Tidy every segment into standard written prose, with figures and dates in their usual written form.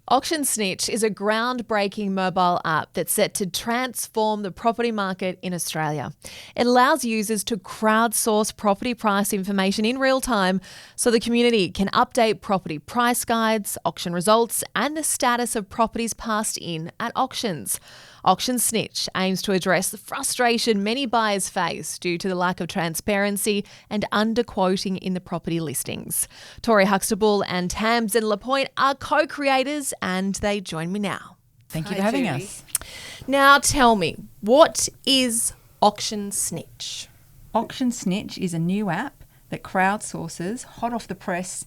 Auction Snitch is a groundbreaking mobile app that's set to transform the property market in Australia. It allows users to crowdsource property price information in real time so the community can update property price guides, auction results, and the status of properties passed in at auctions. Auction Snitch aims to address the frustration many buyers face due to the lack of transparency and underquoting in the property listings. Tori Huxtable and Tamsin Lapointe are co-creators and they join me now. Thank you for having us. Now tell me, what is Auction Snitch? Auction Snitch is a new app that crowdsources hot off the press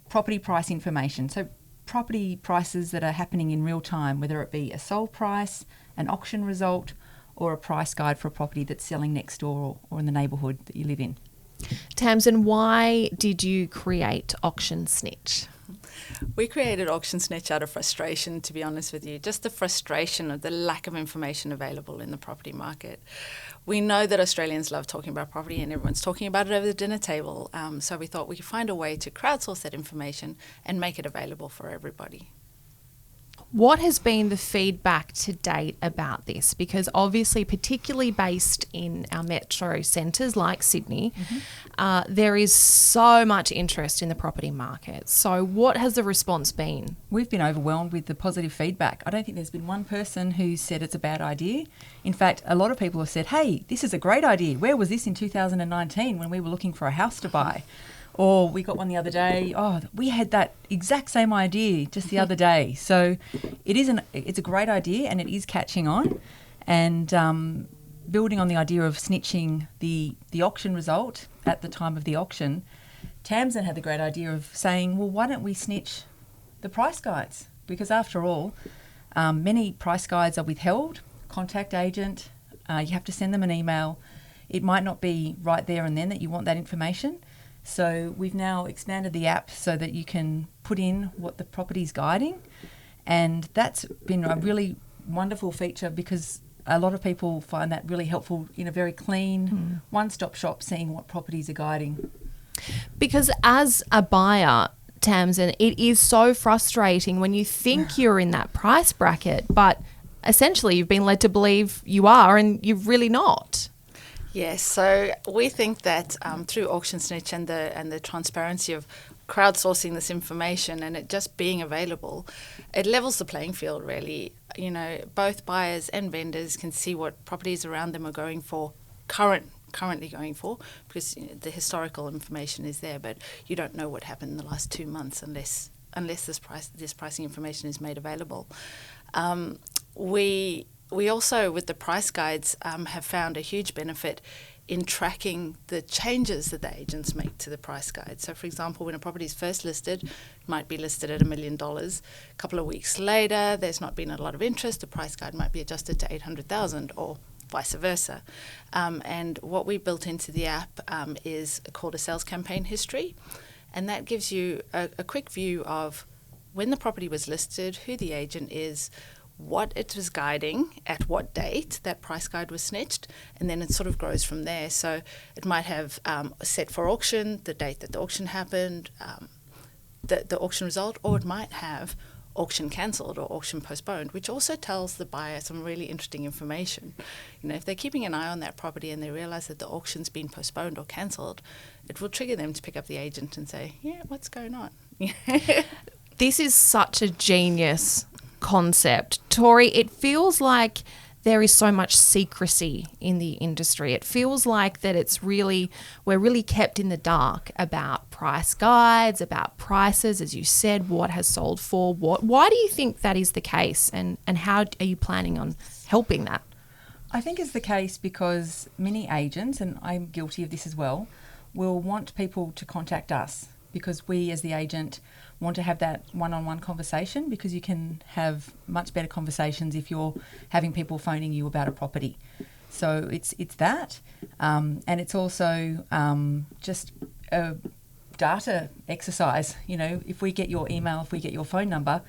property price information. So property prices that are happening in real time, whether it be a sold price, an auction result, or a price guide for a property that's selling next door or in the neighbourhood that you live in. Tamsin, why did you create Auction Snitch? We created Auction Snitch out of frustration, to be honest with you, just the frustration of the lack of information available in the property market. We know that Australians love talking about property and everyone's talking about it over the dinner table, so we thought we could find a way to crowdsource that information and make it available for everybody. What has been the feedback to date about this? Because obviously, particularly based in our metro centres like Sydney, there is so much interest in the property market. So what has the response been? We've been overwhelmed with the positive feedback. I don't think there's been one person who said it's a bad idea. In fact, a lot of people have said, hey, this is a great idea. Where was this in 2019 when we were looking for a house to buy? Or we got one the other day, we had that exact same idea just the other day. So it's a great idea and it is catching on. And building on the idea of snitching the auction result at the time of the auction, Tamsin had the great idea of saying, well, why don't we snitch the price guides? Because after all, many price guides are withheld. Contact agent, you have to send them an email. It might not be right there and then that you want that information. So we've now expanded the app so that you can put in what the property's guiding, and that's been a really wonderful feature because a lot of people find that really helpful in a very clean one-stop shop, seeing what properties are guiding. Because as a buyer, Tamsin, it is so frustrating when you think you're in that price bracket, but essentially you've been led to believe you are and you're really not. Yes, so we think that through Auction Snitch and the transparency of crowdsourcing this information and it just being available, it levels the playing field really. You know, both buyers and vendors can see what properties around them are going for, currently going for, because the historical information is there, but you don't know what happened in the last 2 months unless this pricing information is made available. We also, with the price guides, have found a huge benefit in tracking the changes that the agents make to the price guide. So, for example, when a property is first listed, it might be listed at $1 million. A couple of weeks later, there's not been a lot of interest. The price guide might be adjusted to $800,000 or vice versa. And what we built into the app is called a sales campaign history. And that gives you a quick view of when the property was listed, who the agent is, what it was guiding, at what date that price guide was snitched, and then it sort of grows from there. So it might have set for auction, the date that the auction happened, the auction result, or it might have auction cancelled or auction postponed, which also tells the buyer some really interesting information. You know, if they're keeping an eye on that property and they realise that the auction's been postponed or cancelled, it will trigger them to pick up the agent and say, yeah, what's going on? This is such a genius concept. Tori, it feels like there is so much secrecy in the industry. It feels like that we're really kept in the dark about price guides, about prices, as you said, what has sold for what. Why do you think that is the case, and how are you planning on helping that? I think it's the case because many agents, and I'm guilty of this as well, will want people to contact us because we as the agent want to have that one-on-one conversation, because you can have much better conversations if you're having people phoning you about a property. So it's that, and it's also just a data exercise. You know, if we get your email, if we get your phone number,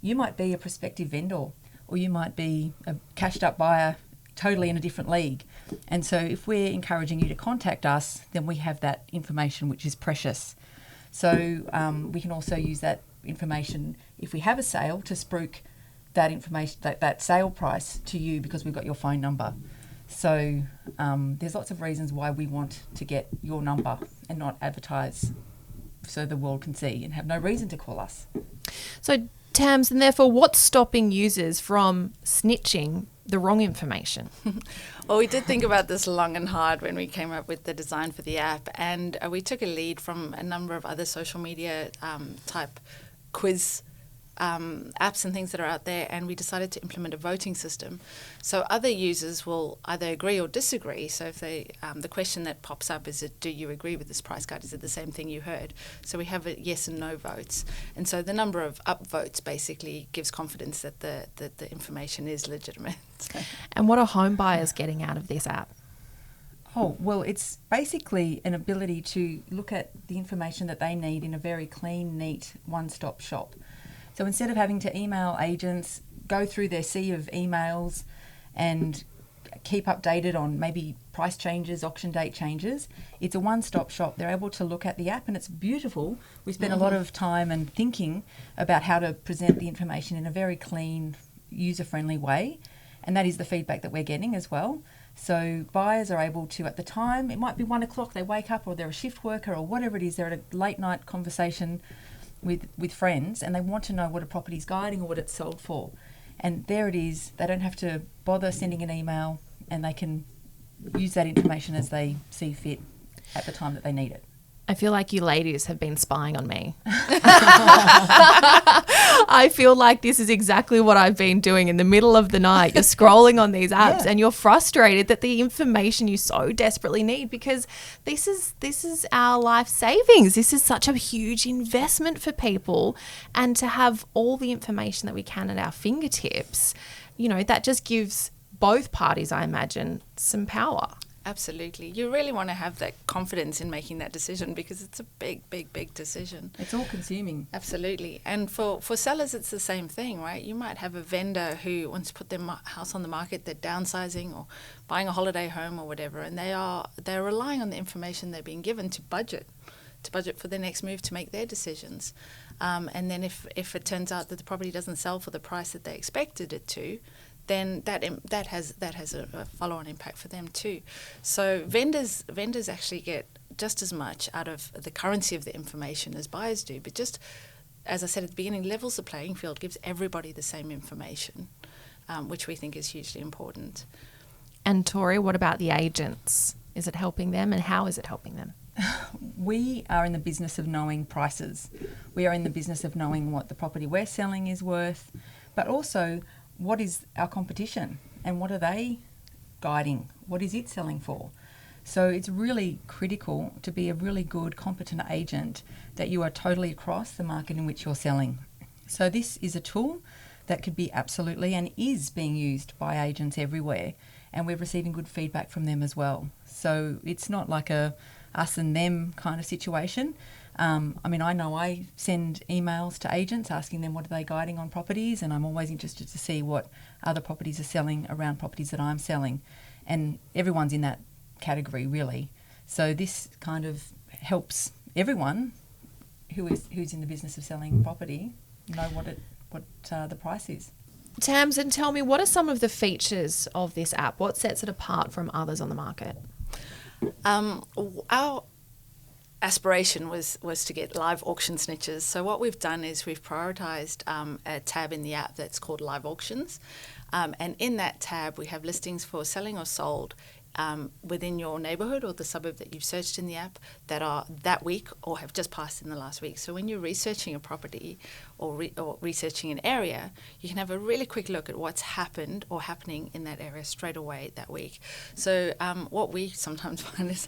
you might be a prospective vendor or you might be a cashed up buyer totally in a different league. And so if we're encouraging you to contact us, then we have that information, which is precious. So we can also use that information if we have a sale, to spruik that information, that sale price to you because we've got your phone number. So there's lots of reasons why we want to get your number and not advertise so the world can see and have no reason to call us. So, Tams, and therefore, what's stopping users from snitching the wrong information? Well, we did think about this long and hard when we came up with the design for the app, and we took a lead from a number of other social media type quiz apps and things that are out there, and we decided to implement a voting system. So other users will either agree or disagree. So if they, the question that pops up is, do you agree with this price guide? Is it the same thing you heard? So we have a yes and no votes. And so the number of up votes basically gives confidence that the information is legitimate. And what are home buyers getting out of this app? Oh, well, it's basically an ability to look at the information that they need in a very clean, neat, one-stop shop. So instead of having to email agents, go through their sea of emails and keep updated on maybe price changes, auction date changes, it's a one-stop shop. They're able to look at the app and it's beautiful. We spent a lot of time and thinking about how to present the information in a very clean, user-friendly way, and that is the feedback that we're getting as well. So buyers are able to, at the time, it might be 1 o'clock, they wake up or they're a shift worker or whatever it is, they're at a late night conversation with friends and they want to know what a property's guiding or what it's sold for. And there it is. They don't have to bother sending an email and they can use that information as they see fit at the time that they need it. I feel like you ladies have been spying on me. I feel like this is exactly what I've been doing in the middle of the night. You're scrolling on these apps and you're frustrated that the information you so desperately need, because this is our life savings. This is such a huge investment for people, and to have all the information that we can at our fingertips, you know, that just gives both parties, I imagine, some power. Absolutely. You really want to have that confidence in making that decision because it's a big, big, big decision. It's all consuming. Absolutely. And for sellers, it's the same thing, right? You might have a vendor who wants to put their house on the market, they're downsizing or buying a holiday home or whatever, and they're relying on the information they're being given to budget for their next move, to make their decisions. And then if it turns out that the property doesn't sell for the price that they expected it to, then that has a follow-on impact for them too. So vendors actually get just as much out of the currency of the information as buyers do. But just as I said at the beginning, levels the playing field, gives everybody the same information, which we think is hugely important. And Tori, what about the agents? Is it helping them, and how is it helping them? We are in the business of knowing prices. We are in the business of knowing what the property we're selling is worth, but also what is our competition and what are they guiding? What is it selling for? So it's really critical to be a really good, competent agent that you are totally across the market in which you're selling. So this is a tool that could be absolutely and is being used by agents everywhere, and we're receiving good feedback from them as well. So it's not like a us and them kind of situation. I know I send emails to agents asking them what are they guiding on properties, and I'm always interested to see what other properties are selling around properties that I'm selling, and everyone's in that category really. So this kind of helps everyone who's in the business of selling property know what the price is. Tams, and tell me, what are some of the features of this app? What sets it apart from others on the market? Our aspiration was to get live auction snitches. So what we've done is we've prioritised a tab in the app that's called Live Auctions. And in that tab, we have listings for selling or sold within your neighbourhood or the suburb that you've searched in the app that are that week or have just passed in the last week. So when you're researching a property or researching an area, you can have a really quick look at what's happened or happening in that area straight away that week. So what we sometimes find is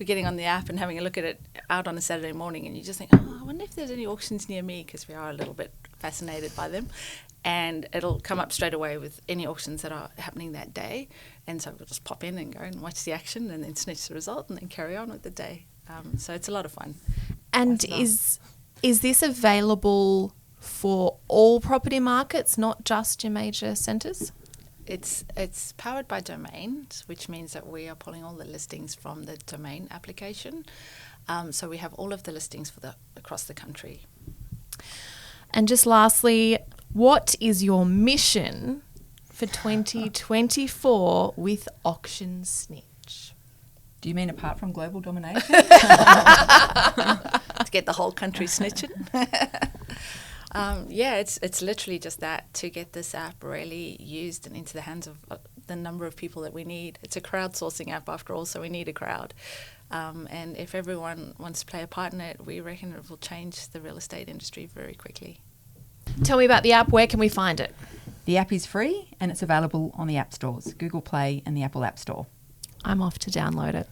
we're getting on the app and having a look at it out on a Saturday morning, and you just think, oh, I wonder if there's any auctions near me, because we are a little bit fascinated by them. And it'll come up straight away with any auctions that are happening that day. And so we'll just pop in and go and watch the action and then snitch the result and then carry on with the day. So it's a lot of fun. And is this available for all property markets, not just your major centres? It's powered by domains, which means that we are pulling all the listings from the domain application. So we have all of the listings across the country. And just lastly, what is your mission for 2024 with Auction Snitch? Do you mean apart from global domination? To get the whole country snitching. Yeah, it's literally just that, to get this app really used and into the hands of the number of people that we need. It's a crowdsourcing app after all, so we need a crowd. And if everyone wants to play a part in it, we reckon it will change the real estate industry very quickly. Tell me about the app. Where can we find it? The app is free and it's available on the app stores, Google Play and the Apple App Store. I'm off to download it.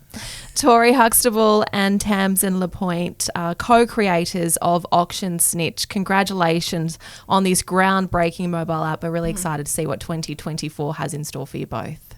Tori Huxtable and Tamsin Lapointe are co-creators of Auction Snitch. Congratulations on this groundbreaking mobile app. We're really excited to see what 2024 has in store for you both.